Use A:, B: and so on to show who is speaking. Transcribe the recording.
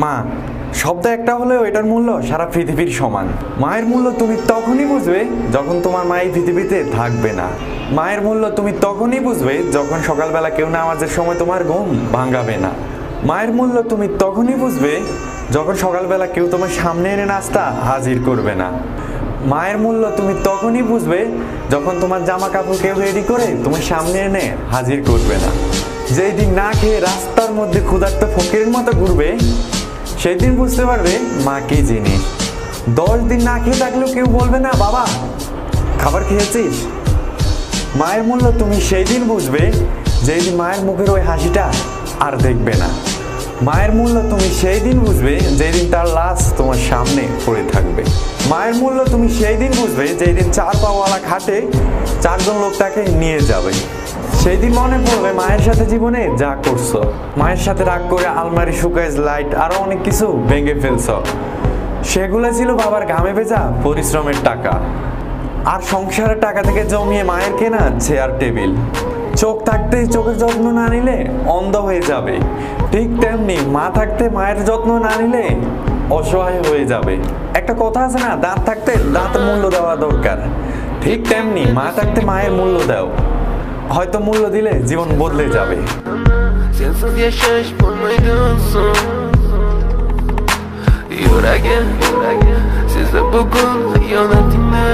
A: মা শব্দ একটা হলেও এটার মূল্য সারা পৃথিবীর সমান। মায়ের মূল্য তুমি তখনই বুঝবে যখন তোমার মা এই পৃথিবীতে থাকবে না। মায়ের মূল্য তুমি তখনই বুঝবে যখন সকালবেলা কেউ নামাজের সময় তোমার ঘুম ভাঙাবে না। মায়ের মূল্য তুমি তখনই বুঝবে যখন সকালবেলা কেউ তোমার সামনে এনে নাস্তা হাজির করবে না। মায়ের মূল্য তুমি তখনই বুঝবে যখন তোমার জামা কাপড় কেউ রেডি করে তোমার সামনে এনে হাজির করবে না। যেই দিন না খেয়ে রাস্তার মধ্যে ক্ষুধার্ত ফকিরের মতো ঘুরবে সেই দিন বুঝতে পারবে মা কি জিনিস। 10 দিন না খেয়ে থাকলেও কেউ বলবে না বাবা খাবার খেয়েছিস। মায়ের মূল্য তুমি সেই দিন বুঝবে যেই দিন মায়ের মুখের ওই হাসিটা আর দেখবে না। মায়ের মূল্য তুমি সেই দিন বুঝবে যেই দিন তার লাশ তোমার সামনে পড়ে থাকবে। মায়ের মূল্য তুমি সেই দিন বুঝবে যেই দিন 4 পাওয়ালা খাটে 4 জন লোক তাকে নিয়ে যাবে। সেই দিন মনে পড়বে মায়ের সাথে জীবনে যা করছো। মায়ের সাথে রাগ করে আলমারি শুকাইজ লাইট আরো অনেক কিছু ভেঙে ফেলছ। সেগুলো ছিল বাবার ঘামে ভেজা পরিশ্রমের টাকা। আর সংসারের টাকা থেকে জমিয়ে মায়ের কেনা চেয়ার টেবিল। চোখ থাকতে চোখের যত্ন না নিলে অন্ধ হয়ে যাবে। ঠিক তেমনি মা থাকতে মায়ের যত্ন না নিলে অসহায় হয়ে যাবে। একটা কথা আছে না, দাঁত থাকতে দাঁতের মূল্য দেওয়া দরকার। ঠিক তেমনি মা থাকতে মায়ের মূল্য দাও, হয়তো মূল্য দিলে জীবন বদলে যাবে।
B: Sensiz yaşayış bulmaydınsa Yüreğe Sizle bugün yönetimde